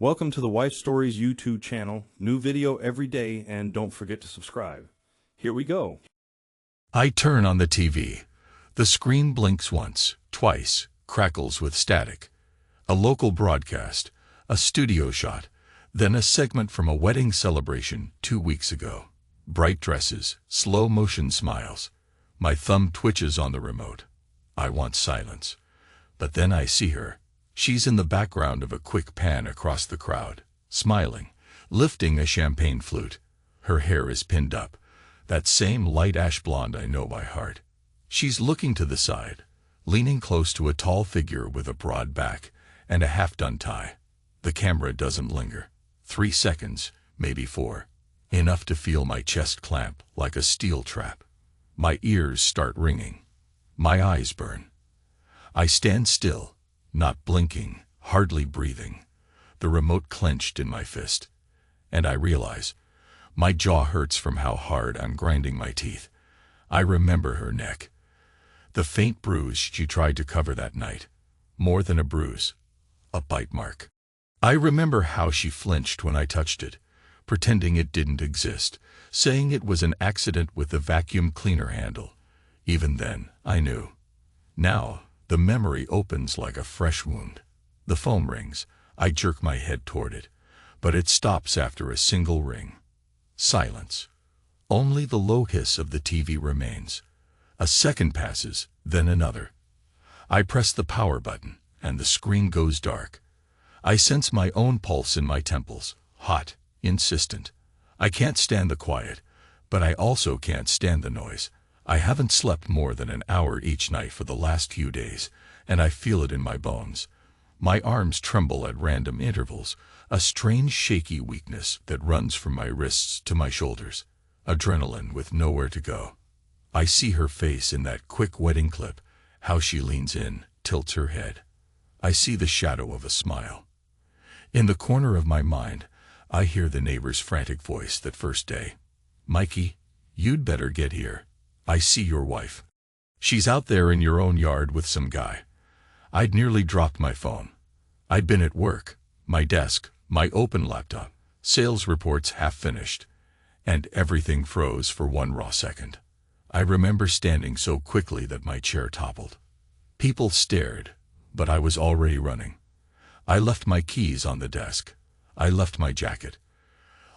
Welcome to the Wife Stories YouTube channel. New video every day, and don't forget to subscribe. Here we go. I turn on the TV. The screen blinks once, twice, crackles with static. A local broadcast, a studio shot, then a segment from a wedding celebration 2 weeks ago. Bright dresses, slow motion smiles. My thumb twitches on the remote. I want silence. But then I see her. She's in the background of a quick pan across the crowd, smiling, lifting a champagne flute. Her hair is pinned up, that same light ash blonde I know by heart. She's looking to the side, leaning close to a tall figure with a broad back and a half-done tie. The camera doesn't linger. 3 seconds, maybe 4. Enough to feel my chest clamp like a steel trap. My ears start ringing. My eyes burn. I stand still, not blinking, hardly breathing, the remote clenched in my fist. And I realize my jaw hurts from how hard I'm grinding my teeth. I remember her neck. The faint bruise she tried to cover that night. More than a bruise, a bite mark. I remember how she flinched when I touched it, pretending it didn't exist, saying it was an accident with the vacuum cleaner handle. Even then, I knew. Now, the memory opens like a fresh wound. The phone rings. I jerk my head toward it, but it stops after a single ring. Silence. Only the low hiss of the TV remains. A second passes, then another. I press the power button, and the screen goes dark. I sense my own pulse in my temples, hot, insistent. I can't stand the quiet, but I also can't stand the noise. I haven't slept more than an hour each night for the last few days, and I feel it in my bones. My arms tremble at random intervals, a strange shaky weakness that runs from my wrists to my shoulders. Adrenaline with nowhere to go. I see her face in that quick wedding clip, how she leans in, tilts her head. I see the shadow of a smile. In the corner of my mind, I hear the neighbor's frantic voice that first day. "Mikey, you'd better get here. I see your wife. She's out there in your own yard with some guy." I'd nearly dropped my phone. I'd been at work, my desk, my open laptop, sales reports half finished, and everything froze for one raw second. I remember standing so quickly that my chair toppled. People stared, but I was already running. I left my keys on the desk. I left my jacket.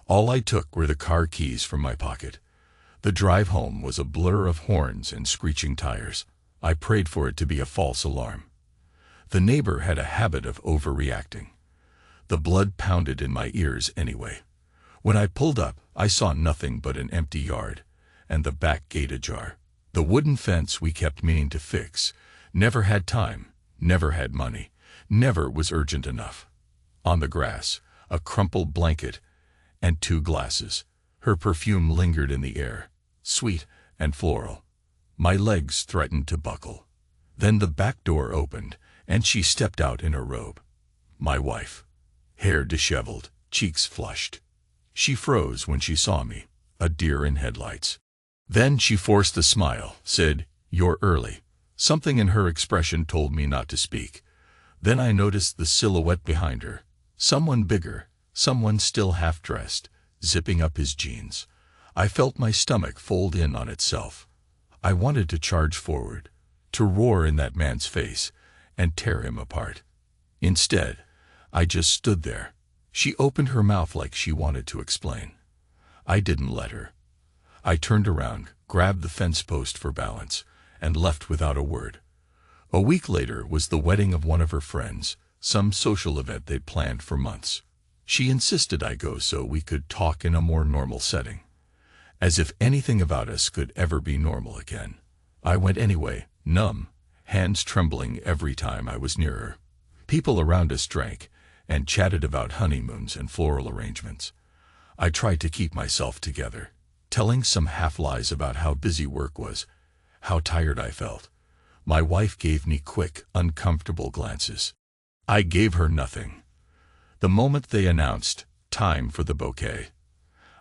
All I took were the car keys from my pocket. The drive home was a blur of horns and screeching tires. I prayed for it to be a false alarm. The neighbor had a habit of overreacting. The blood pounded in my ears anyway. When I pulled up, I saw nothing but an empty yard, and the back gate ajar. The wooden fence we kept meaning to fix. Never had time, never had money, never was urgent enough. On the grass, a crumpled blanket, and 2 glasses. Her perfume lingered in the air, sweet and floral. My legs threatened to buckle. Then the back door opened, and she stepped out in her robe. My wife. Hair disheveled, cheeks flushed. She froze when she saw me, a deer in headlights. Then she forced a smile, said, "You're early." Something in her expression told me not to speak. Then I noticed the silhouette behind her. Someone bigger, someone still half-dressed, zipping up his jeans. I felt my stomach fold in on itself. I wanted to charge forward, to roar in that man's face, and tear him apart. Instead, I just stood there. She opened her mouth like she wanted to explain. I didn't let her. I turned around, grabbed the fence post for balance, and left without a word. A week later was the wedding of one of her friends, some social event they'd planned for months. She insisted I go so we could talk in a more normal setting. As if anything about us could ever be normal again. I went anyway, numb, hands trembling every time I was near her. People around us drank and chatted about honeymoons and floral arrangements. I tried to keep myself together, telling some half-lies about how busy work was, how tired I felt. My wife gave me quick, uncomfortable glances. I gave her nothing. The moment they announced, "Time for the bouquet,"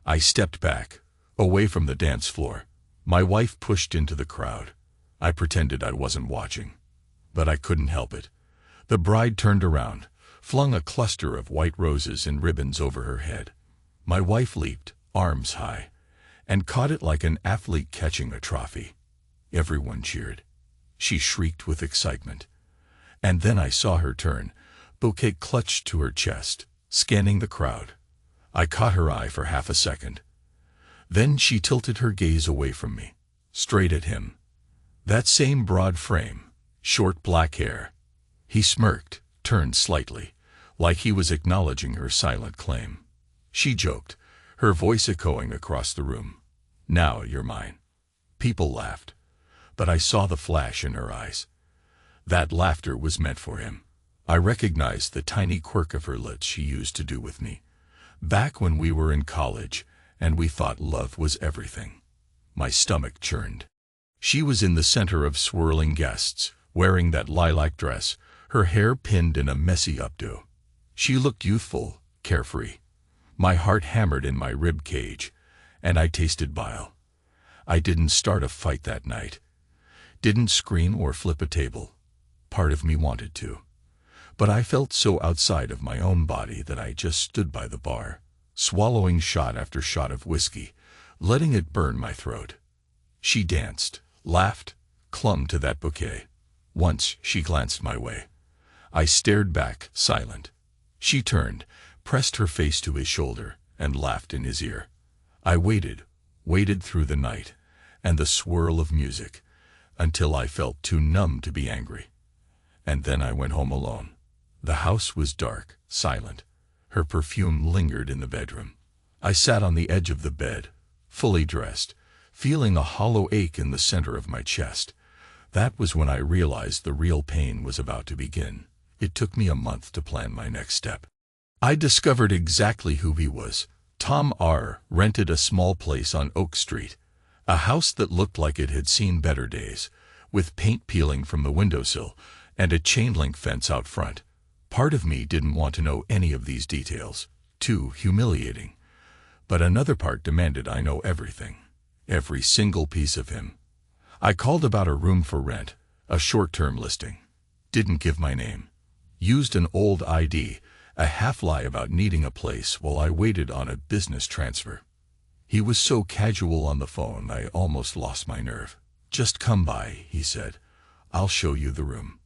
I stepped back, away from the dance floor. My wife pushed into the crowd. I pretended I wasn't watching, but I couldn't help it. The bride turned around, flung a cluster of white roses and ribbons over her head. My wife leaped, arms high, and caught it like an athlete catching a trophy. Everyone cheered. She shrieked with excitement. And then I saw her turn, bouquet clutched to her chest, scanning the crowd. I caught her eye for half a second. Then she tilted her gaze away from me, straight at him. That same broad frame, short black hair. He smirked, turned slightly, like he was acknowledging her silent claim. She joked, her voice echoing across the room. "Now you're mine." People laughed, but I saw the flash in her eyes. That laughter was meant for him. I recognized the tiny quirk of her lips she used to do with me, back when we were in college and we thought love was everything. My stomach churned. She was in the center of swirling guests, wearing that lilac dress, her hair pinned in a messy updo. She looked youthful, carefree. My heart hammered in my rib cage, and I tasted bile. I didn't start a fight that night. Didn't scream or flip a table. Part of me wanted to. But I felt so outside of my own body that I just stood by the bar, swallowing shot after shot of whiskey, letting it burn my throat. She danced, laughed, clung to that bouquet. Once she glanced my way. I stared back, silent. She turned, pressed her face to his shoulder, and laughed in his ear. I waited through the night, and the swirl of music, until I felt too numb to be angry. And then I went home alone. The house was dark, silent. Her perfume lingered in the bedroom. I sat on the edge of the bed, fully dressed, feeling a hollow ache in the center of my chest. That was when I realized the real pain was about to begin. It took me a month to plan my next step. I discovered exactly who he was. Tom R. rented a small place on Oak Street, a house that looked like it had seen better days, with paint peeling from the windowsill and a chain-link fence out front. Part of me didn't want to know any of these details, too humiliating. But another part demanded I know everything, every single piece of him. I called about a room for rent, a short-term listing. Didn't give my name. Used an old ID, a half-lie about needing a place while I waited on a business transfer. He was so casual on the phone I almost lost my nerve. "Just come by," he said. "I'll show you the room."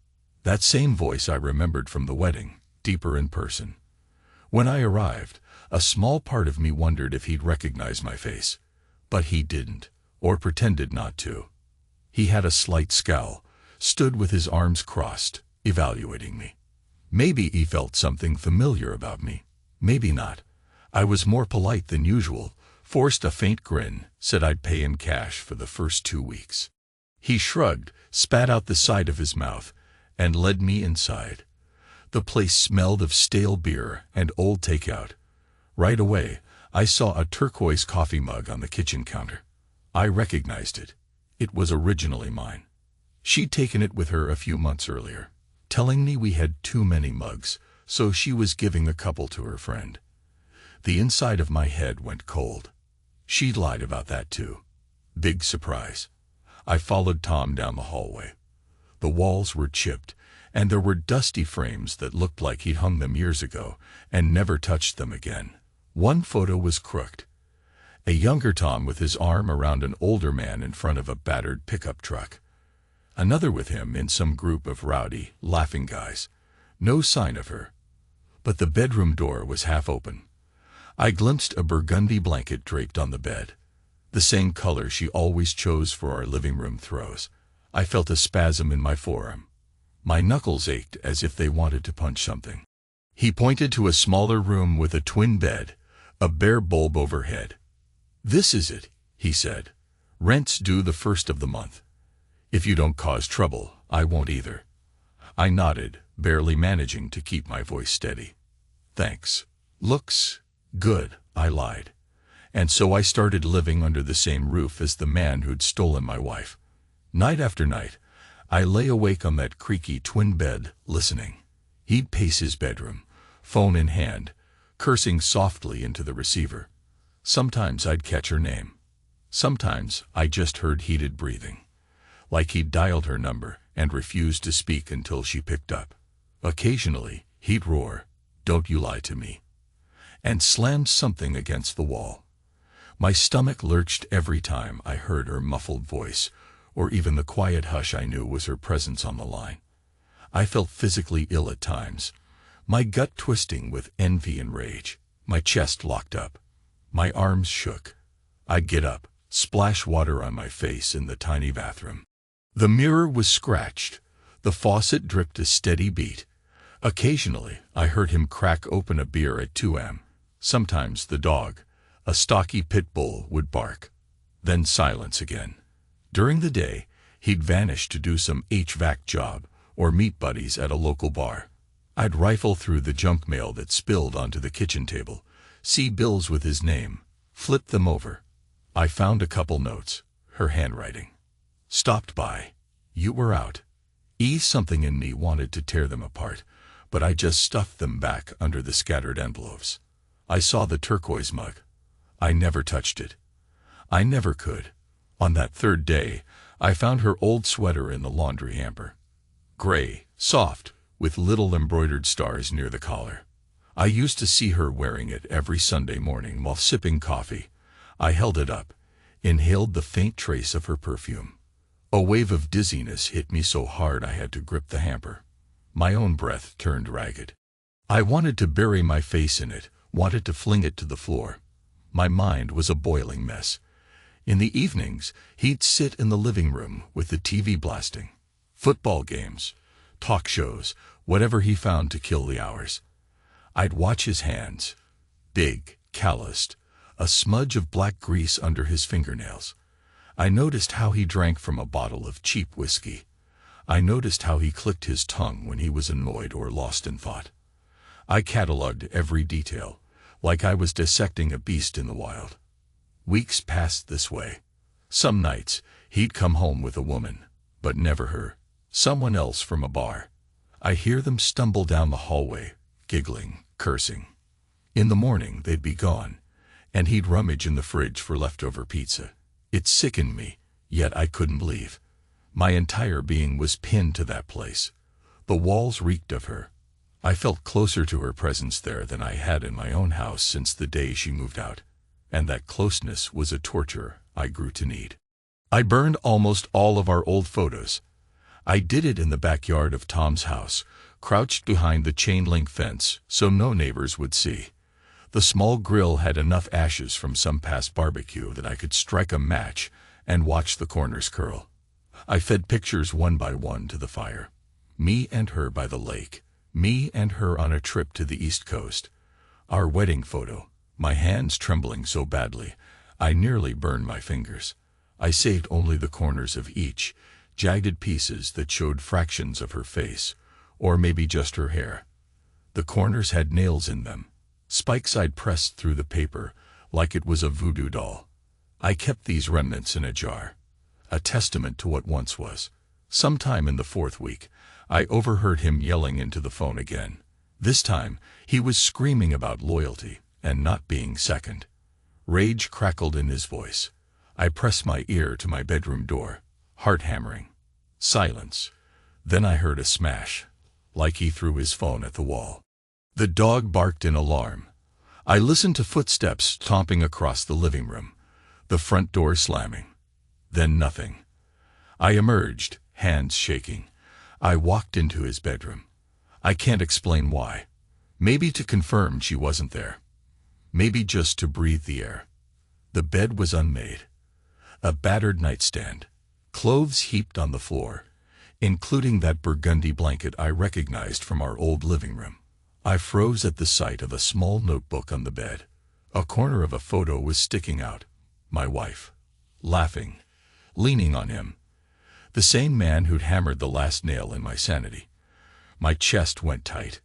That same voice I remembered from the wedding, deeper in person. When I arrived, a small part of me wondered if he'd recognize my face. But he didn't, or pretended not to. He had a slight scowl, stood with his arms crossed, evaluating me. Maybe he felt something familiar about me. Maybe not. I was more polite than usual, forced a faint grin, said I'd pay in cash for the first 2 weeks. He shrugged, spat out the side of his mouth, and led me inside. The place smelled of stale beer and old takeout. Right away, I saw a turquoise coffee mug on the kitchen counter. I recognized it. It was originally mine. She'd taken it with her a few months earlier, telling me we had too many mugs, so she was giving a couple to her friend. The inside of my head went cold. She'd lied about that too. Big surprise. I followed Tom down the hallway. The walls were chipped, and there were dusty frames that looked like he'd hung them years ago and never touched them again. One photo was crooked. A younger Tom with his arm around an older man in front of a battered pickup truck. Another with him in some group of rowdy, laughing guys. No sign of her. But the bedroom door was half open. I glimpsed a burgundy blanket draped on the bed, the same color she always chose for our living room throws. I felt a spasm in my forearm. My knuckles ached as if they wanted to punch something. He pointed to a smaller room with a twin bed, a bare bulb overhead. "This is it," he said. "Rent's due the 1st of the month. If you don't cause trouble, I won't either." I nodded, barely managing to keep my voice steady. "Thanks. Looks good," I lied. And so I started living under the same roof as the man who'd stolen my wife. Night after night, I lay awake on that creaky twin bed, listening. He'd pace his bedroom, phone in hand, cursing softly into the receiver. Sometimes I'd catch her name. Sometimes I just heard heated breathing, like he'd dialed her number and refused to speak until she picked up. Occasionally, he'd roar, "Don't you lie to me," and slammed something against the wall. My stomach lurched every time I heard her muffled voice, or even the quiet hush I knew was her presence on the line. I felt physically ill at times, my gut twisting with envy and rage, my chest locked up. My arms shook. I'd get up, splash water on my face in the tiny bathroom. The mirror was scratched. The faucet dripped a steady beat. Occasionally, I heard him crack open a beer at 2 a.m. Sometimes the dog, a stocky pit bull, would bark. Then silence again. During the day, he'd vanish to do some HVAC job or meet buddies at a local bar. I'd rifle through the junk mail that spilled onto the kitchen table, see bills with his name, flip them over. I found a couple notes, her handwriting. "Stopped by. You were out." Something in me wanted to tear them apart, but I just stuffed them back under the scattered envelopes. I saw the turquoise mug. I never touched it. I never could. On that third day, I found her old sweater in the laundry hamper. Gray, soft, with little embroidered stars near the collar. I used to see her wearing it every Sunday morning while sipping coffee. I held it up, inhaled the faint trace of her perfume. A wave of dizziness hit me so hard I had to grip the hamper. My own breath turned ragged. I wanted to bury my face in it, wanted to fling it to the floor. My mind was a boiling mess. In the evenings, he'd sit in the living room with the TV blasting. Football games, talk shows, whatever he found to kill the hours. I'd watch his hands, big, calloused, a smudge of black grease under his fingernails. I noticed how he drank from a bottle of cheap whiskey. I noticed how he clicked his tongue when he was annoyed or lost in thought. I catalogued every detail, like I was dissecting a beast in the wild. Weeks passed this way. Some nights, he'd come home with a woman, but never her. Someone else from a bar. I hear them stumble down the hallway, giggling, cursing. In the morning, they'd be gone, and he'd rummage in the fridge for leftover pizza. It sickened me, yet I couldn't leave. My entire being was pinned to that place. The walls reeked of her. I felt closer to her presence there than I had in my own house since the day she moved out. And that closeness was a torture I grew to need. I burned almost all of our old photos. I did it in the backyard of Tom's house, crouched behind the chain-link fence so no neighbors would see. The small grill had enough ashes from some past barbecue that I could strike a match and watch the corners curl. I fed pictures one by one to the fire. Me and her by the lake. Me and her on a trip to the East Coast. Our wedding photo. My hands trembling so badly, I nearly burned my fingers. I saved only the corners of each, jagged pieces that showed fractions of her face, or maybe just her hair. The corners had nails in them. Spikes I'd pressed through the paper like it was a voodoo doll. I kept these remnants in a jar, a testament to what once was. Sometime in the 4th week, I overheard him yelling into the phone again. This time, he was screaming about loyalty and not being second. Rage crackled in his voice. I pressed my ear to my bedroom door, heart hammering. Silence. Then I heard a smash, like he threw his phone at the wall. The dog barked in alarm. I listened to footsteps stomping across the living room, the front door slamming. Then nothing. I emerged, hands shaking. I walked into his bedroom. I can't explain why. Maybe to confirm she wasn't there. Maybe just to breathe the air. The bed was unmade. A battered nightstand. Clothes heaped on the floor, including that burgundy blanket I recognized from our old living room. I froze at the sight of a small notebook on the bed. A corner of a photo was sticking out. My wife. Laughing. Leaning on him. The same man who'd hammered the last nail in my sanity. My chest went tight.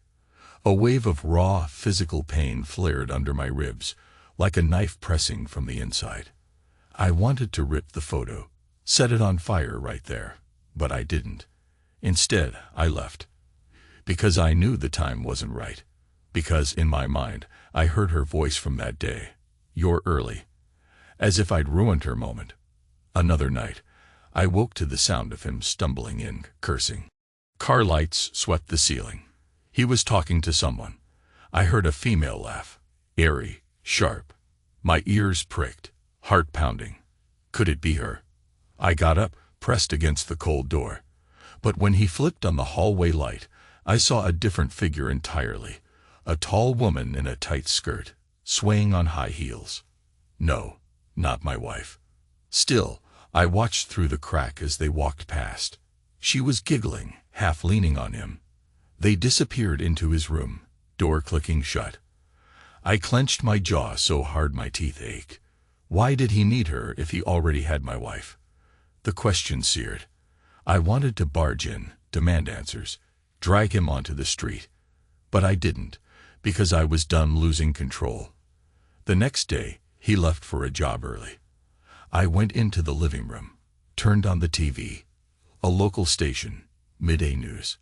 A wave of raw, physical pain flared under my ribs, like a knife pressing from the inside. I wanted to rip the photo, set it on fire right there, but I didn't. Instead, I left. Because I knew the time wasn't right. Because, in my mind, I heard her voice from that day. "You're early." As if I'd ruined her moment. Another night, I woke to the sound of him stumbling in, cursing. Car lights swept the ceiling. He was talking to someone. I heard a female laugh, airy, sharp. My ears pricked, heart pounding. Could it be her? I got up, pressed against the cold door. But when he flipped on the hallway light, I saw a different figure entirely. A tall woman in a tight skirt, swaying on high heels. No, not my wife. Still, I watched through the crack as they walked past. She was giggling, half leaning on him. They disappeared into his room, door clicking shut. I clenched my jaw so hard my teeth ached. Why did he need her if he already had my wife? The question seared. I wanted to barge in, demand answers, drag him onto the street. But I didn't, because I was done losing control. The next day, he left for a job early. I went into the living room, turned on the TV. A local station, midday news.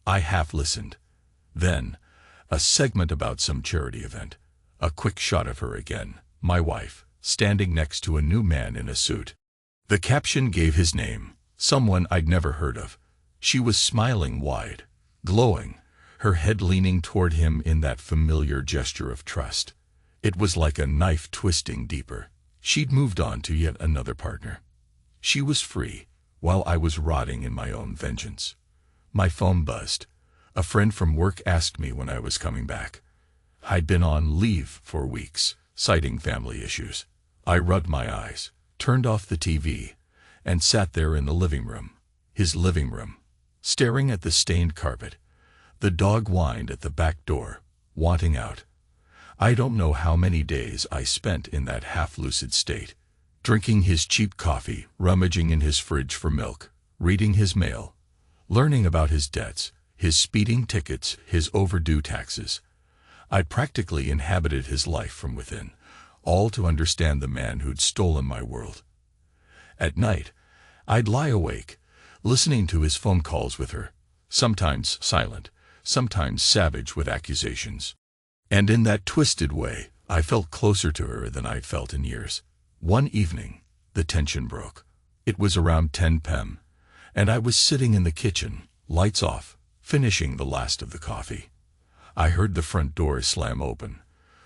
I half listened. Then, a segment about some charity event. A quick shot of her again, my wife, standing next to a new man in a suit. The caption gave his name, someone I'd never heard of. She was smiling wide, glowing, her head leaning toward him in that familiar gesture of trust. It was like a knife twisting deeper. She'd moved on to yet another partner. She was free, while I was rotting in my own vengeance. My phone buzzed. A friend from work asked me when I was coming back. I'd been on leave for weeks, citing family issues. I rubbed my eyes, turned off the TV, and sat there in the living room, his living room, staring at the stained carpet. The dog whined at the back door, wanting out. I don't know how many days I spent in that half-lucid state, drinking his cheap coffee, rummaging in his fridge for milk, reading his mail, learning about his debts, his speeding tickets, his overdue taxes. I practically inhabited his life from within, all to understand the man who'd stolen my world. At night, I'd lie awake, listening to his phone calls with her, sometimes silent, sometimes savage with accusations. And in that twisted way, I felt closer to her than I'd felt in years. One evening, the tension broke. It was around 10 p.m., and I was sitting in the kitchen, lights off, finishing the last of the coffee. I heard the front door slam open,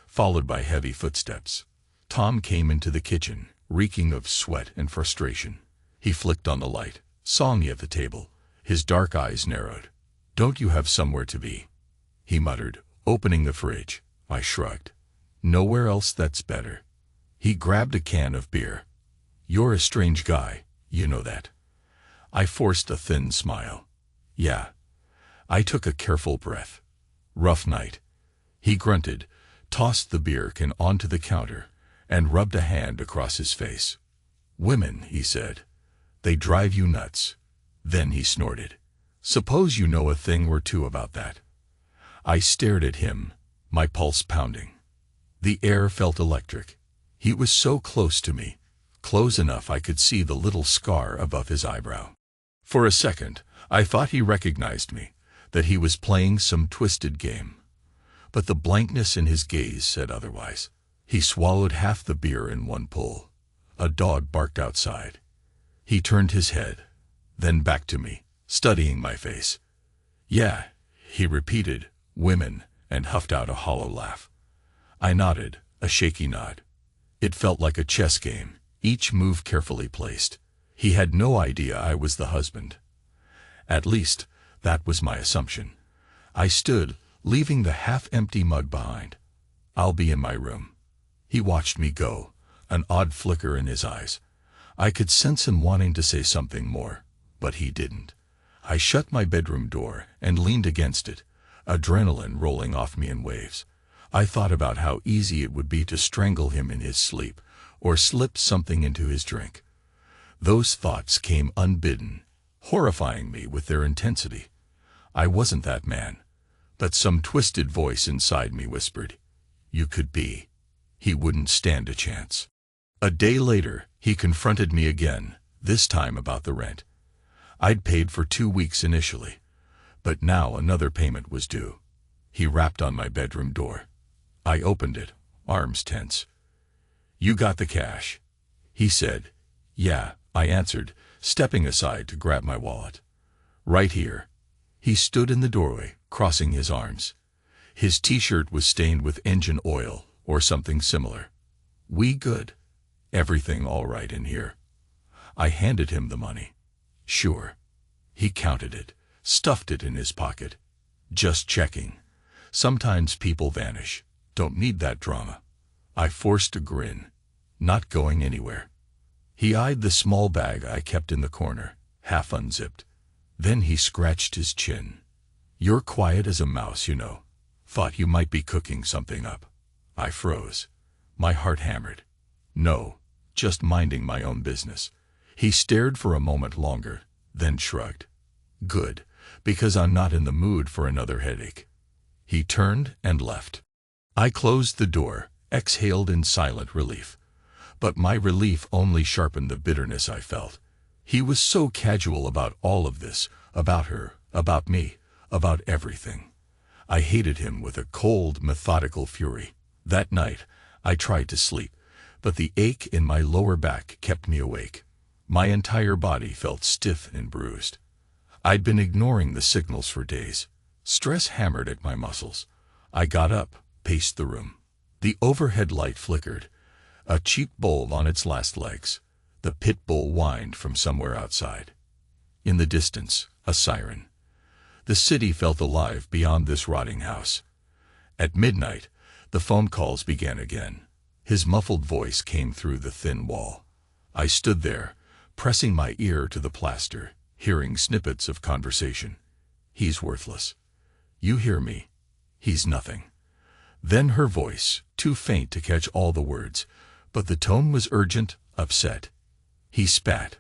followed by heavy footsteps. Tom came into the kitchen, reeking of sweat and frustration. He flicked on the light, saw me at the table. His dark eyes narrowed. "Don't you have somewhere to be?" he muttered, opening the fridge. I shrugged. "Nowhere else that's better." He grabbed a can of beer. "You're a strange guy, you know that." I forced a thin smile. "Yeah." I took a careful breath. "Rough night." He grunted, tossed the beer can onto the counter, and rubbed a hand across his face. "Women," he said. "They drive you nuts." Then he snorted. "Suppose you know a thing or two about that." I stared at him, my pulse pounding. The air felt electric. He was so close to me, close enough I could see the little scar above his eyebrow. For a second, I thought he recognized me, that he was playing some twisted game. But the blankness in his gaze said otherwise. He swallowed half the beer in one pull. A dog barked outside. He turned his head, then back to me, studying my face. "Yeah," he repeated, "women," and huffed out a hollow laugh. I nodded, a shaky nod. It felt like a chess game, each move carefully placed. He had no idea I was the husband. At least, that was my assumption. I stood, leaving the half-empty mug behind. "I'll be in my room." He watched me go, an odd flicker in his eyes. I could sense him wanting to say something more, but he didn't. I shut my bedroom door and leaned against it, adrenaline rolling off me in waves. I thought about how easy it would be to strangle him in his sleep or slip something into his drink. Those thoughts came unbidden, horrifying me with their intensity. I wasn't that man, but some twisted voice inside me whispered, "You could be." He wouldn't stand a chance. A day later, he confronted me again, this time about the rent. I'd paid for 2 weeks initially, but now another payment was due. He rapped on my bedroom door. I opened it, arms tense. "You got the cash?" he said. "Yeah," I answered, stepping aside to grab my wallet. "Right here." He stood in the doorway, crossing his arms. His t-shirt was stained with engine oil or something similar. "We good? Everything all right in here?" I handed him the money. "Sure." He counted it, stuffed it in his pocket. "Just checking. Sometimes people vanish. Don't need that drama." I forced a grin. "Not going anywhere." He eyed the small bag I kept in the corner, half unzipped. Then he scratched his chin. "You're quiet as a mouse, you know. Thought you might be cooking something up." I froze. My heart hammered. "No, just minding my own business." He stared for a moment longer, then shrugged. "Good, because I'm not in the mood for another headache." He turned and left. I closed the door, exhaled in silent relief. But my relief only sharpened the bitterness I felt. He was so casual about all of this, about her, about me, about everything. I hated him with a cold, methodical fury. That night, I tried to sleep, but the ache in my lower back kept me awake. My entire body felt stiff and bruised. I'd been ignoring the signals for days. Stress hammered at my muscles. I got up, paced the room. The overhead light flickered, a cheap bulb on its last legs. The pit bull whined from somewhere outside. In the distance, a siren. The city felt alive beyond this rotting house. At midnight, the phone calls began again. His muffled voice came through the thin wall. I stood there, pressing my ear to the plaster, hearing snippets of conversation. "He's worthless. You hear me? He's nothing." Then her voice, too faint to catch all the words, but the tone was urgent, upset. He spat.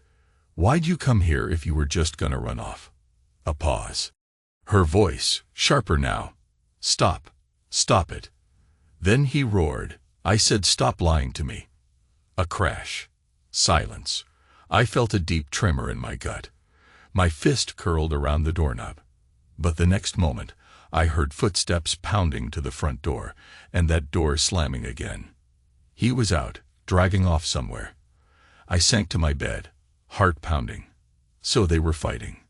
"Why'd you come here if you were just gonna run off?" A pause. Her voice, sharper now. "Stop. Stop it." Then he roared. I said, "Stop lying to me." A crash. Silence. I felt a deep tremor in my gut. My fist curled around the doorknob. But the next moment, I heard footsteps pounding to the front door, and that door slamming again. He was out, driving off somewhere. I sank to my bed, heart pounding. So they were fighting.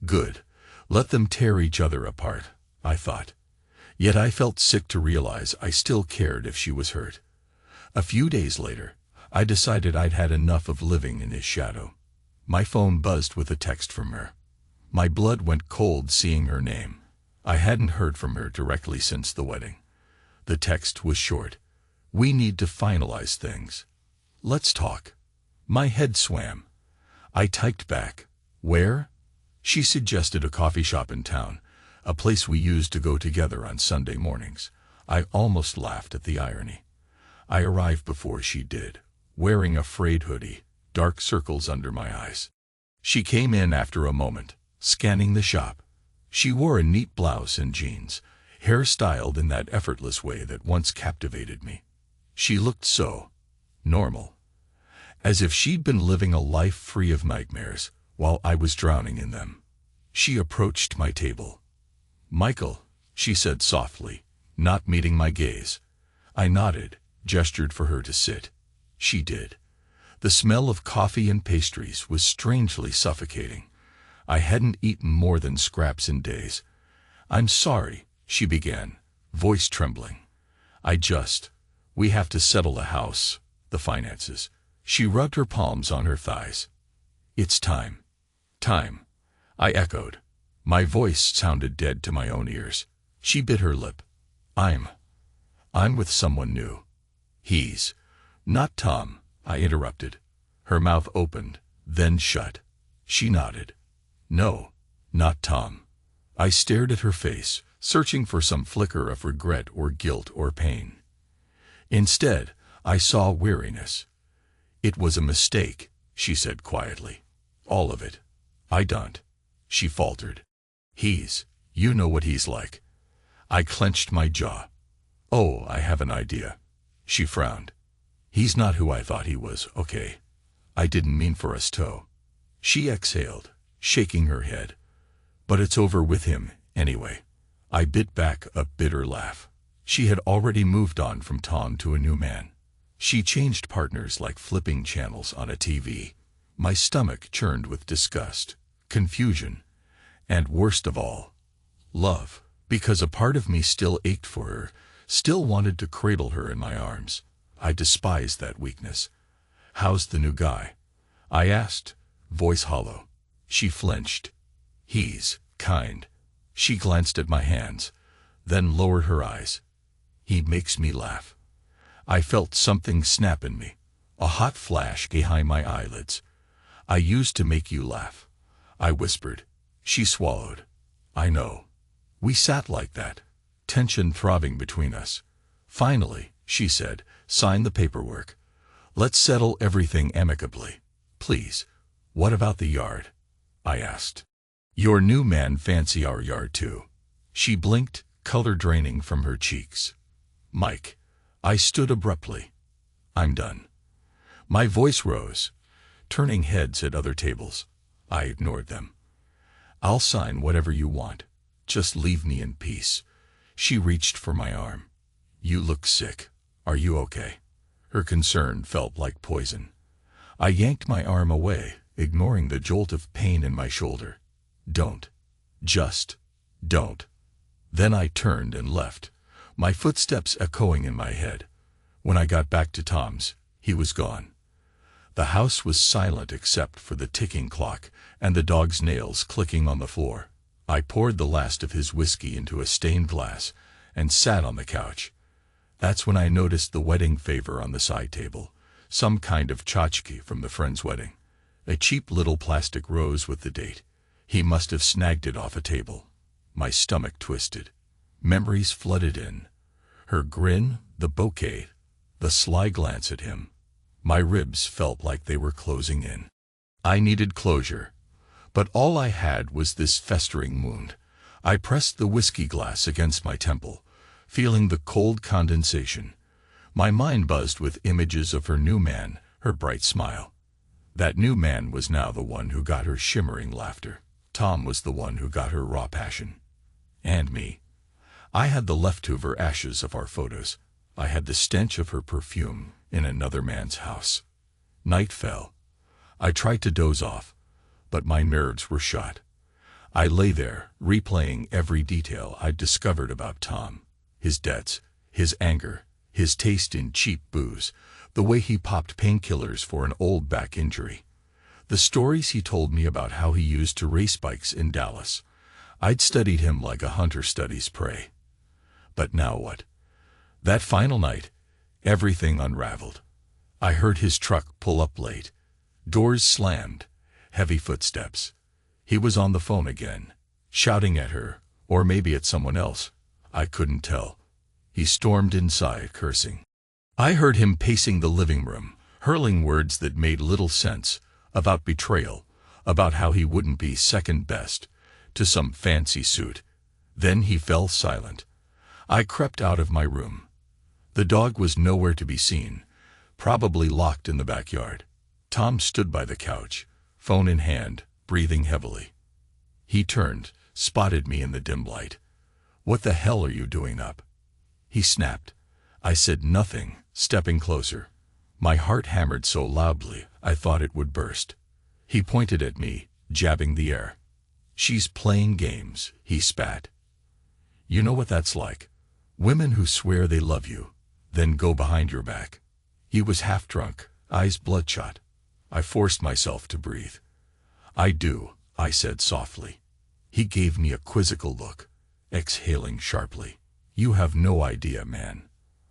Good. Let them tear each other apart, I thought. Yet I felt sick to realize I still cared if she was hurt. A few days later, I decided I'd had enough of living in his shadow. My phone buzzed with a text from her. My blood went cold seeing her name. I hadn't heard from her directly since the wedding. The text was short. "We need to finalize things. Let's talk." My head swam. I typed back, "Where?" She suggested a coffee shop in town, a place we used to go together on Sunday mornings. I almost laughed at the irony. I arrived before she did, wearing a frayed hoodie, dark circles under my eyes. She came in after a moment, scanning the shop. She wore a neat blouse and jeans, hair styled in that effortless way that once captivated me. She looked so normal, as if she'd been living a life free of nightmares while I was drowning in them. She approached my table. "Michael," she said softly, not meeting my gaze. I nodded, gestured for her to sit. She did. The smell of coffee and pastries was strangely suffocating. I hadn't eaten more than scraps in days. "I'm sorry," she began, voice trembling. We have to settle the house, the finances." She rubbed her palms on her thighs. "It's time." "Time," I echoed. My voice sounded dead to my own ears. She bit her lip. I'm with someone new." "He's not Tom," I interrupted. Her mouth opened, then shut. She nodded. "No, not Tom." I stared at her face, searching for some flicker of regret or guilt or pain. Instead, I saw weariness. "It was a mistake," she said quietly. "All of it." "I don't," she faltered. You know what he's like." I clenched my jaw. "Oh, I have an idea." She frowned. "He's not who I thought he was, okay? I didn't mean for us to." She exhaled, shaking her head. "But it's over with him, anyway." I bit back a bitter laugh. She had already moved on from Tom to a new man. She changed partners like flipping channels on a TV. My stomach churned with disgust, confusion, and worst of all, love. because a part of me still ached for her, still wanted to cradle her in my arms. I despised that weakness. "How's the new guy?" I asked, voice hollow. She flinched. "He's kind." She glanced at my hands, then lowered her eyes. "He makes me laugh." I felt something snap in me, a hot flash behind my eyelids. "I used to make you laugh," I whispered. She swallowed. "I know." We sat like that, tension throbbing between us. "Finally," she said, "sign the paperwork. Let's settle everything amicably. Please." "What about the yard?" I asked. "Your new man fancy our yard too." She blinked, color draining from her cheeks. "Mike." I stood abruptly. "I'm done." My voice rose, turning heads at other tables. I ignored them. "I'll sign whatever you want. Just leave me in peace." She reached for my arm. "You look sick. Are you okay?" Her concern felt like poison. I yanked my arm away, ignoring the jolt of pain in my shoulder. "Don't. Just don't." Then I turned and left, my footsteps echoing in my head. When I got back to Tom's, he was gone. The house was silent except for the ticking clock and the dog's nails clicking on the floor. I poured the last of his whiskey into a stained glass and sat on the couch. That's when I noticed the wedding favor on the side table, some kind of tchotchke from the friend's wedding. A cheap little plastic rose with the date. He must have snagged it off a table. My stomach twisted. Memories flooded in. Her grin, the bouquet, the sly glance at him. My ribs felt like they were closing in. I needed closure, but all I had was this festering wound. I pressed the whiskey glass against my temple, feeling the cold condensation. My mind buzzed with images of her new man, her bright smile. That new man was now the one who got her shimmering laughter. Tom was the one who got her raw passion. And me. I had the leftover ashes of our photos. I had the stench of her perfume in another man's house. Night fell. I tried to doze off, but my nerves were shot. I lay there, replaying every detail I'd discovered about Tom. His debts, his anger, his taste in cheap booze, the way he popped painkillers for an old back injury. The stories he told me about how he used to race bikes in Dallas. I'd studied him like a hunter studies prey. But now what? That final night, everything unraveled. I heard his truck pull up late. Doors slammed, heavy footsteps. He was on the phone again, shouting at her, or maybe at someone else. I couldn't tell. He stormed inside, cursing. I heard him pacing the living room, hurling words that made little sense, about betrayal, about how he wouldn't be second best to some fancy suit. Then he fell silent. I crept out of my room. The dog was nowhere to be seen, probably locked in the backyard. Tom stood by the couch, phone in hand, breathing heavily. He turned, spotted me in the dim light. "What the hell are you doing up?" He snapped. I said nothing, stepping closer. My heart hammered so loudly I thought it would burst. He pointed at me, jabbing the air. "She's playing games," he spat. "You know what that's like. Women who swear they love you, then go behind your back." He was half drunk, eyes bloodshot. I forced myself to breathe. "I do," I said softly. He gave me a quizzical look, exhaling sharply. "You have no idea, man."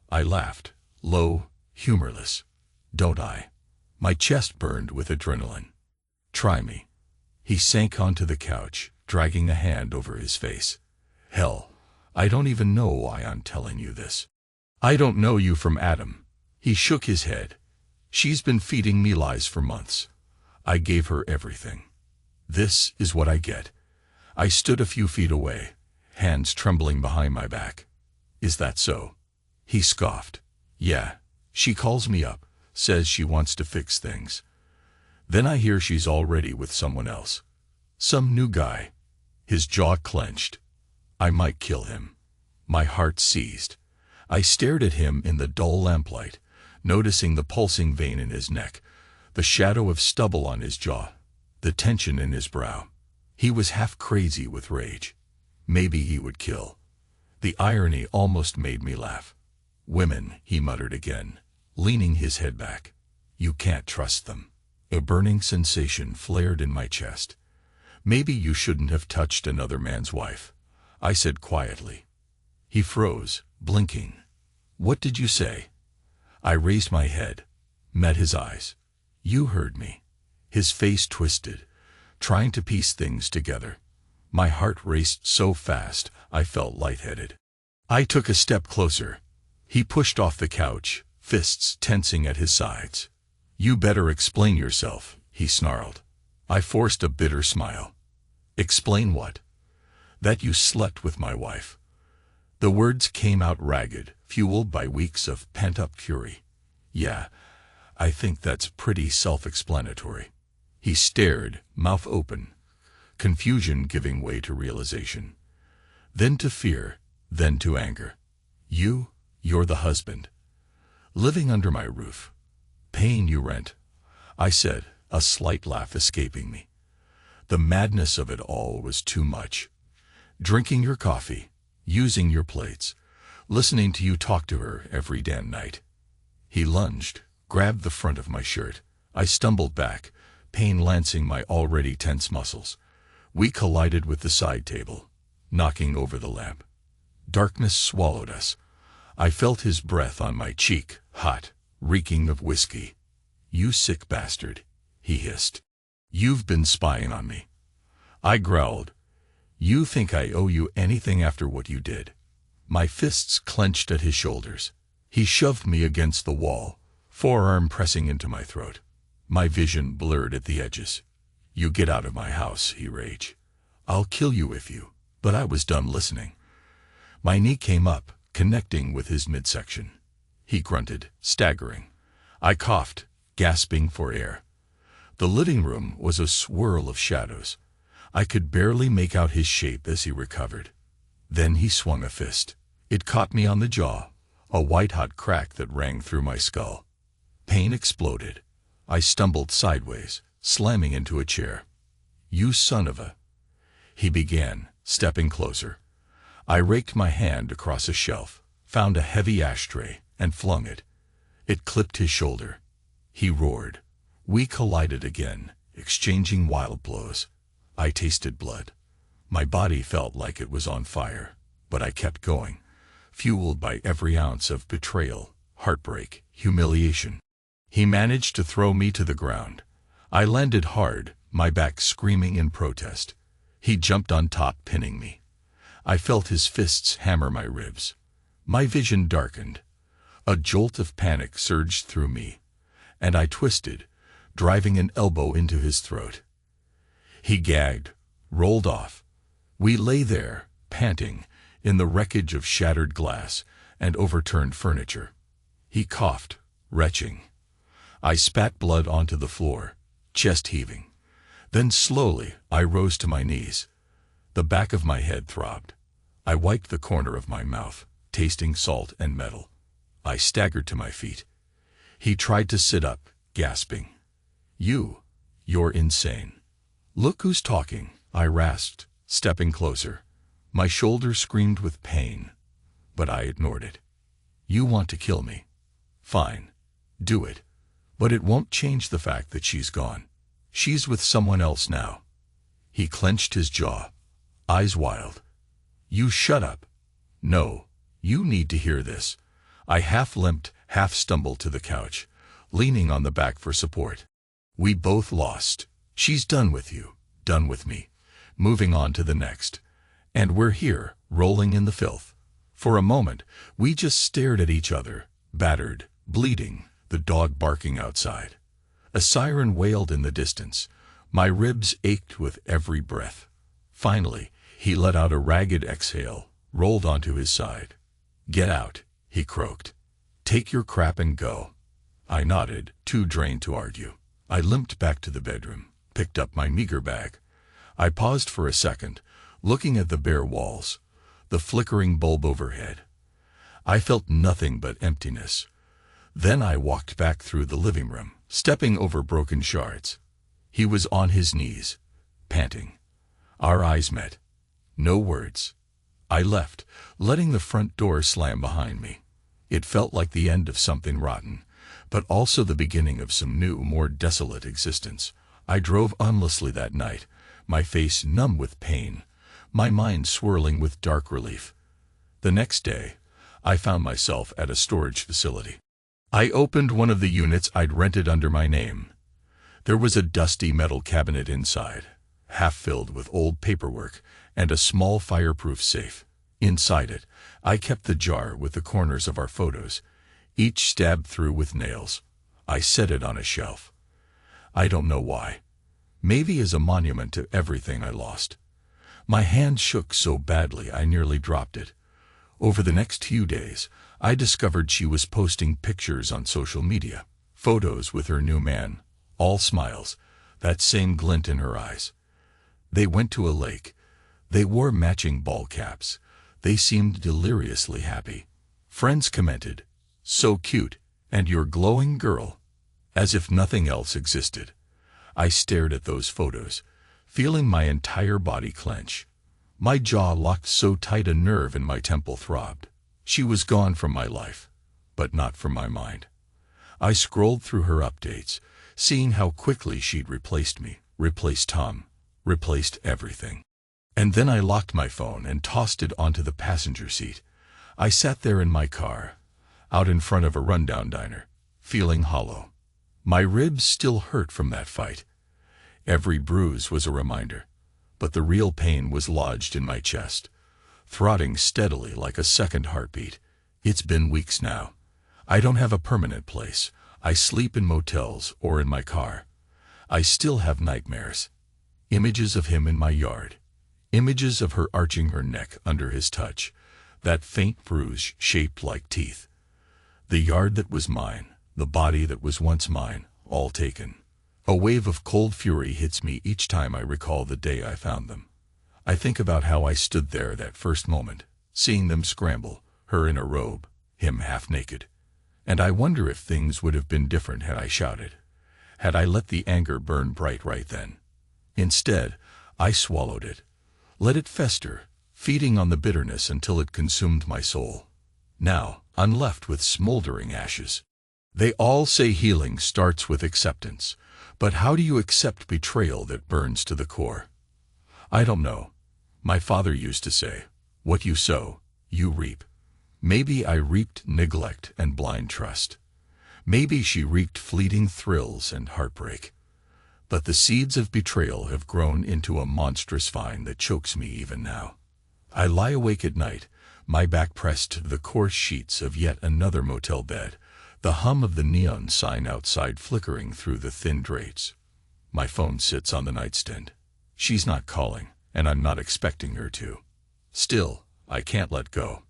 I laughed, low, humorless. "Don't I?" My chest burned with adrenaline. "Try me." He sank onto the couch, dragging a hand over his face. "Hell, I don't even know why I'm telling you this. I don't know you from Adam." He shook his head. "She's been feeding me lies for months. I gave her everything. This is what I get." I stood a few feet away, hands trembling behind my back. "Is that so?" He scoffed. "Yeah. She calls me up, says she wants to fix things. Then I hear she's already with someone else. Some new guy." His jaw clenched. I might kill him. My heart seized. I stared at him in the dull lamplight, noticing the pulsing vein in his neck, the shadow of stubble on his jaw, the tension in his brow. He was half crazy with rage. Maybe he would kill. The irony almost made me laugh. Women, he muttered again, leaning his head back. You can't trust them. A burning sensation flared in my chest. Maybe you shouldn't have touched another man's wife, I said quietly. He froze, blinking. What did you say? I raised my head, met his eyes. You heard me. His face twisted, trying to piece things together. My heart raced so fast, I felt lightheaded. I took a step closer. He pushed off the couch, fists tensing at his sides. You better explain yourself, he snarled. I forced a bitter smile. Explain what? That you slept with my wife. The words came out ragged, fueled by weeks of pent-up fury. Yeah, I think that's pretty self-explanatory. He stared, mouth open, confusion giving way to realization. Then to fear, then to anger. You're the husband. Living under my roof. Paying you rent, I said, a slight laugh escaping me. The madness of it all was too much. Drinking your coffee, using your plates, listening to you talk to her every damn night. He lunged, grabbed the front of my shirt. I stumbled back, pain lancing my already tense muscles. We collided with the side table, knocking over the lamp. Darkness swallowed us. I felt his breath on my cheek, hot, reeking of whiskey. You sick bastard, he hissed. You've been spying on me. I growled. You think I owe you anything after what you did? My fists clenched at his shoulders. He shoved me against the wall, forearm pressing into my throat. My vision blurred at the edges. You get out of my house, he raged. I'll kill you if you. But I was done listening. My knee came up, connecting with his midsection. He grunted, staggering. I coughed, gasping for air. The living room was a swirl of shadows. I could barely make out his shape as he recovered. Then he swung a fist. It caught me on the jaw, a white-hot crack that rang through my skull. Pain exploded. I stumbled sideways, slamming into a chair. You son of a... He began, stepping closer. I raked my hand across a shelf, found a heavy ashtray, and flung it. It clipped his shoulder. He roared. We collided again, exchanging wild blows. I tasted blood. My body felt like it was on fire, but I kept going, fueled by every ounce of betrayal, heartbreak, humiliation. He managed to throw me to the ground. I landed hard, my back screaming in protest. He jumped on top, pinning me. I felt his fists hammer my ribs. My vision darkened. A jolt of panic surged through me, and I twisted, driving an elbow into his throat. He gagged, rolled off. We lay there, panting, in the wreckage of shattered glass and overturned furniture. He coughed, retching. I spat blood onto the floor, chest heaving. Then slowly I rose to my knees. The back of my head throbbed. I wiped the corner of my mouth, tasting salt and metal. I staggered to my feet. He tried to sit up, gasping. You're insane. Look who's talking, I rasped, stepping closer. My shoulder screamed with pain, but I ignored it. You want to kill me? Fine. Do it. But it won't change the fact that she's gone. She's with someone else now. He clenched his jaw, eyes wild. You shut up. No, you need to hear this. I half limped, half stumbled to the couch, leaning on the back for support. We both lost. She's done with you, done with me, moving on to the next. And we're here, rolling in the filth. For a moment, we just stared at each other, battered, bleeding, the dog barking outside. A siren wailed in the distance. My ribs ached with every breath. Finally, he let out a ragged exhale, rolled onto his side. Get out, he croaked. Take your crap and go. I nodded, too drained to argue. I limped back to the bedroom, picked up my meager bag. I paused for a second, looking at the bare walls, the flickering bulb overhead. I felt nothing but emptiness. Then I walked back through the living room, stepping over broken shards. He was on his knees, panting. Our eyes met. No words. I left, letting the front door slam behind me. It felt like the end of something rotten, but also the beginning of some new, more desolate existence. I drove aimlessly that night, my face numb with pain, my mind swirling with dark relief. The next day, I found myself at a storage facility. I opened one of the units I'd rented under my name. There was a dusty metal cabinet inside, half filled with old paperwork and a small fireproof safe. Inside it, I kept the jar with the corners of our photos, each stabbed through with nails. I set it on a shelf. I don't know why. Maybe as a monument to everything I lost. My hand shook so badly I nearly dropped it. Over the next few days, I discovered she was posting pictures on social media, photos with her new man, all smiles, that same glint in her eyes. They went to a lake. They wore matching ball caps. They seemed deliriously happy. Friends commented, "So cute, and you're glowing, girl," as if nothing else existed. I stared at those photos, feeling my entire body clench. My jaw locked so tight a nerve in my temple throbbed. She was gone from my life, but not from my mind. I scrolled through her updates, seeing how quickly she'd replaced me, replaced Tom, replaced everything. And then I locked my phone and tossed it onto the passenger seat. I sat there in my car, out in front of a rundown diner, feeling hollow. My ribs still hurt from that fight. Every bruise was a reminder, but the real pain was lodged in my chest, throbbing steadily like a second heartbeat. It's been weeks now. I don't have a permanent place. I sleep in motels or in my car. I still have nightmares. Images of him in my yard. Images of her arching her neck under his touch, that faint bruise shaped like teeth. The yard that was mine, the body that was once mine, all taken. A wave of cold fury hits me each time I recall the day I found them. I think about how I stood there that first moment, seeing them scramble, her in a robe, him half naked. And I wonder if things would have been different had I shouted, had I let the anger burn bright right then. Instead, I swallowed it, let it fester, feeding on the bitterness until it consumed my soul. Now, I'm left with smoldering ashes. They all say healing starts with acceptance, but how do you accept betrayal that burns to the core? I don't know. My father used to say, "What you sow, you reap." Maybe I reaped neglect and blind trust. Maybe she reaped fleeting thrills and heartbreak. But the seeds of betrayal have grown into a monstrous vine that chokes me even now. I lie awake at night, my back pressed to the coarse sheets of yet another motel bed, the hum of the neon sign outside flickering through the thin drapes. My phone sits on the nightstand. She's not calling, and I'm not expecting her to. Still, I can't let go.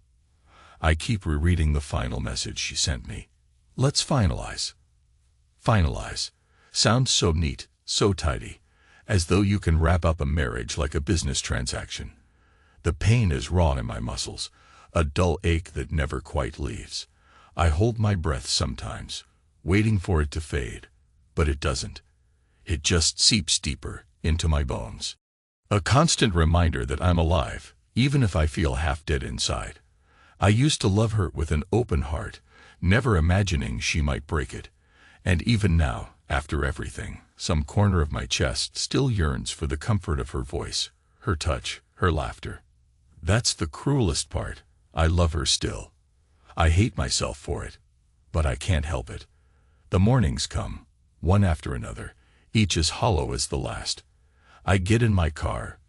I keep rereading the final message she sent me. Let's finalize. Finalize. Sounds so neat, so tidy, as though you can wrap up a marriage like a business transaction. The pain is raw in my muscles, a dull ache that never quite leaves. I hold my breath sometimes, waiting for it to fade, but it doesn't. It just seeps deeper into my bones. A constant reminder that I'm alive, even if I feel half dead inside. I used to love her with an open heart, never imagining she might break it. And even now, after everything, some corner of my chest still yearns for the comfort of her voice, her touch, her laughter. That's the cruelest part. I love her still. I hate myself for it, but I can't help it. The mornings come, one after another, each as hollow as the last. I get in my car,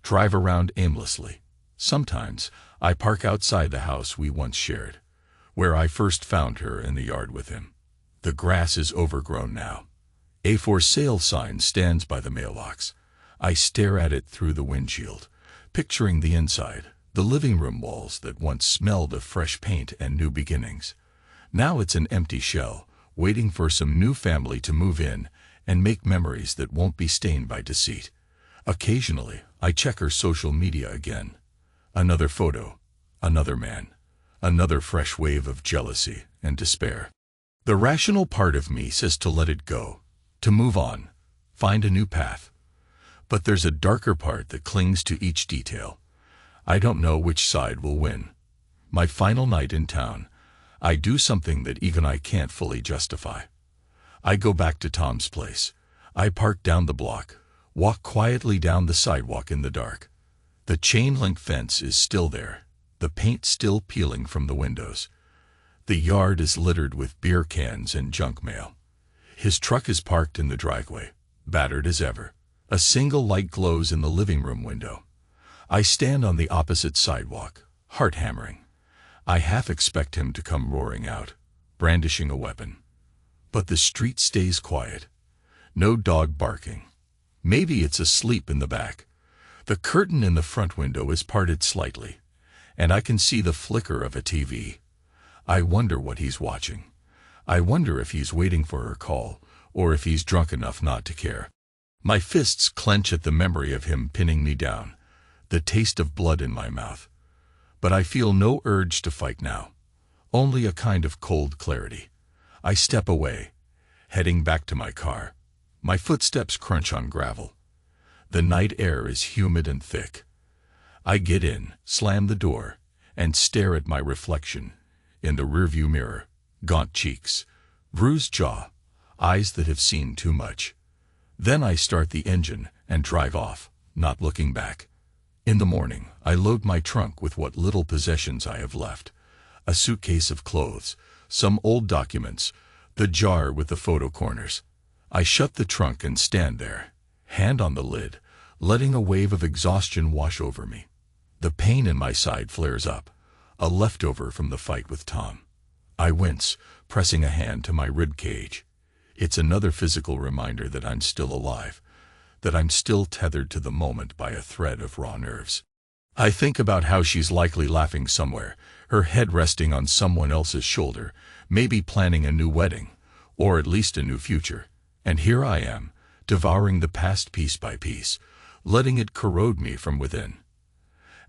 drive around aimlessly. Sometimes, I park outside the house we once shared, where I first found her in the yard with him. The grass is overgrown now. A for sale sign stands by the mailbox. I stare at it through the windshield, picturing the inside, the living room walls that once smelled of fresh paint and new beginnings. Now it's an empty shell, waiting for some new family to move in and make memories that won't be stained by deceit. Occasionally, I check her social media again. Another photo, another man, another fresh wave of jealousy and despair. The rational part of me says to let it go, to move on, find a new path. But there's a darker part that clings to each detail. I don't know which side will win. My final night in town, I do something that even I can't fully justify. I go back to Tom's place. I park down the block, walk quietly down the sidewalk in the dark. The chain-link fence is still there, the paint still peeling from the windows. The yard is littered with beer cans and junk mail. His truck is parked in the driveway, battered as ever. A single light glows in the living room window. I stand on the opposite sidewalk, heart hammering. I half expect him to come roaring out, brandishing a weapon. But the street stays quiet. No dog barking. Maybe it's asleep in the back. The curtain in the front window is parted slightly, and I can see the flicker of a TV. I wonder what he's watching. I wonder if he's waiting for her call, or if he's drunk enough not to care. My fists clench at the memory of him pinning me down, the taste of blood in my mouth. But I feel no urge to fight now, only a kind of cold clarity. I step away, heading back to my car. My footsteps crunch on gravel. The night air is humid and thick. I get in, slam the door, and stare at my reflection in the rearview mirror. Gaunt cheeks, bruised jaw, eyes that have seen too much. Then I start the engine and drive off, not looking back. In the morning, I load my trunk with what little possessions I have left. A suitcase of clothes, some old documents, the jar with the photo corners. I shut the trunk and stand there, hand on the lid, letting a wave of exhaustion wash over me. The pain in my side flares up, a leftover from the fight with Tom. I wince, pressing a hand to my rib cage. It's another physical reminder that I'm still alive, that I'm still tethered to the moment by a thread of raw nerves. I think about how she's likely laughing somewhere, her head resting on someone else's shoulder, maybe planning a new wedding, or at least a new future. And here I am, devouring the past piece by piece, letting it corrode me from within.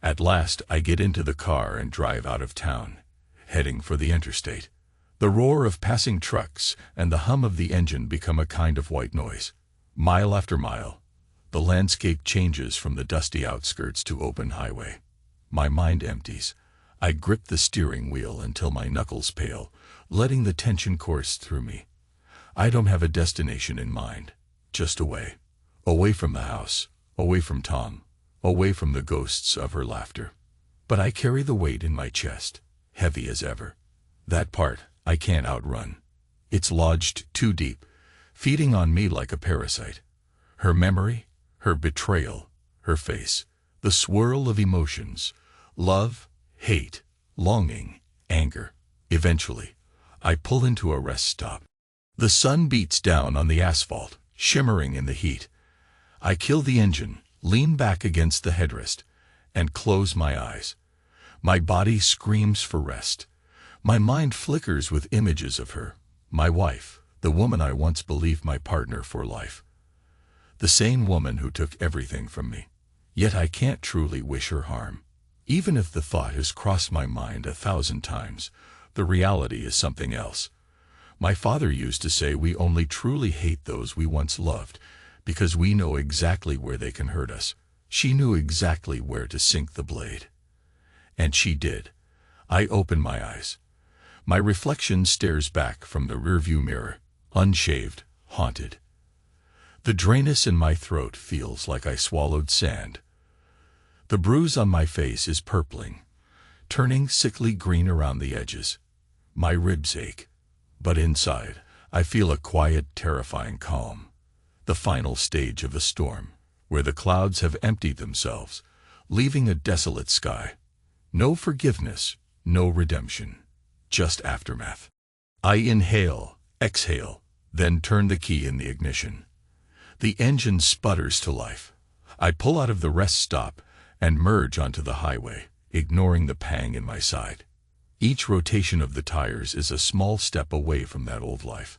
At last I get into the car and drive out of town, heading for the interstate. The roar of passing trucks and the hum of the engine become a kind of white noise. Mile after mile, the landscape changes from the dusty outskirts to open highway. My mind empties. I grip the steering wheel until my knuckles pale, letting the tension course through me. I don't have a destination in mind, just away. Away from the house, away from Tom, away from the ghosts of her laughter. But I carry the weight in my chest, heavy as ever. That part I can't outrun. It's lodged too deep, feeding on me like a parasite. Her memory, her betrayal, her face, the swirl of emotions, love, hate, longing, anger. Eventually, I pull into a rest stop. The sun beats down on the asphalt, shimmering in the heat. I kill the engine, lean back against the headrest, and close my eyes. My body screams for rest. My mind flickers with images of her, my wife, the woman I once believed my partner for life. The same woman who took everything from me. Yet I can't truly wish her harm. Even if the thought has crossed my mind 1,000 times, the reality is something else. My father used to say we only truly hate those we once loved, because we know exactly where they can hurt us. She knew exactly where to sink the blade. And she did. I open my eyes. My reflection stares back from the rearview mirror, unshaved, haunted. The dryness in my throat feels like I swallowed sand. The bruise on my face is purpling, turning sickly green around the edges. My ribs ache, but inside, I feel a quiet, terrifying calm. The final stage of a storm, where the clouds have emptied themselves, leaving a desolate sky. No forgiveness, no redemption, just aftermath. I inhale, exhale, then turn the key in the ignition. The engine sputters to life. I pull out of the rest stop and merge onto the highway, ignoring the pang in my side. Each rotation of the tires is a small step away from that old life.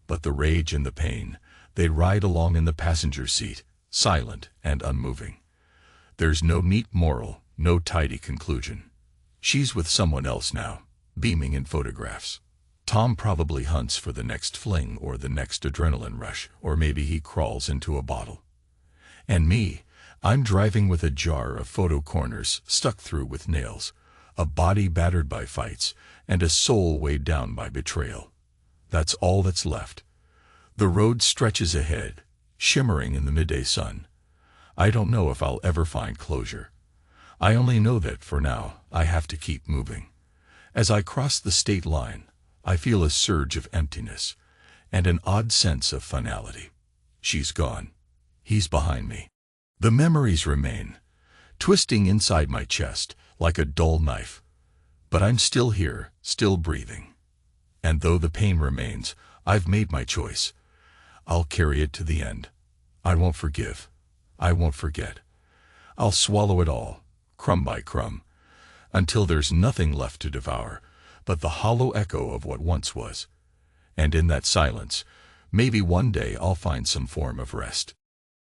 But the rage and the pain, they ride along in the passenger seat, silent and unmoving. There's no neat moral, no tidy conclusion. She's with someone else now, beaming in photographs. Tom probably hunts for the next fling or the next adrenaline rush, or maybe he crawls into a bottle. And me, I'm driving with a jar of photo corners stuck through with nails, a body battered by fights, and a soul weighed down by betrayal. That's all that's left. The road stretches ahead, shimmering in the midday sun. I don't know if I'll ever find closure. I only know that, for now, I have to keep moving. As I cross the state line, I feel a surge of emptiness and an odd sense of finality. She's gone. He's behind me. The memories remain, twisting inside my chest like a dull knife. But I'm still here, still breathing. And though the pain remains, I've made my choice. I'll carry it to the end. I won't forgive. I won't forget. I'll swallow it all, crumb by crumb, until there's nothing left to devour but the hollow echo of what once was. And in that silence, maybe one day I'll find some form of rest.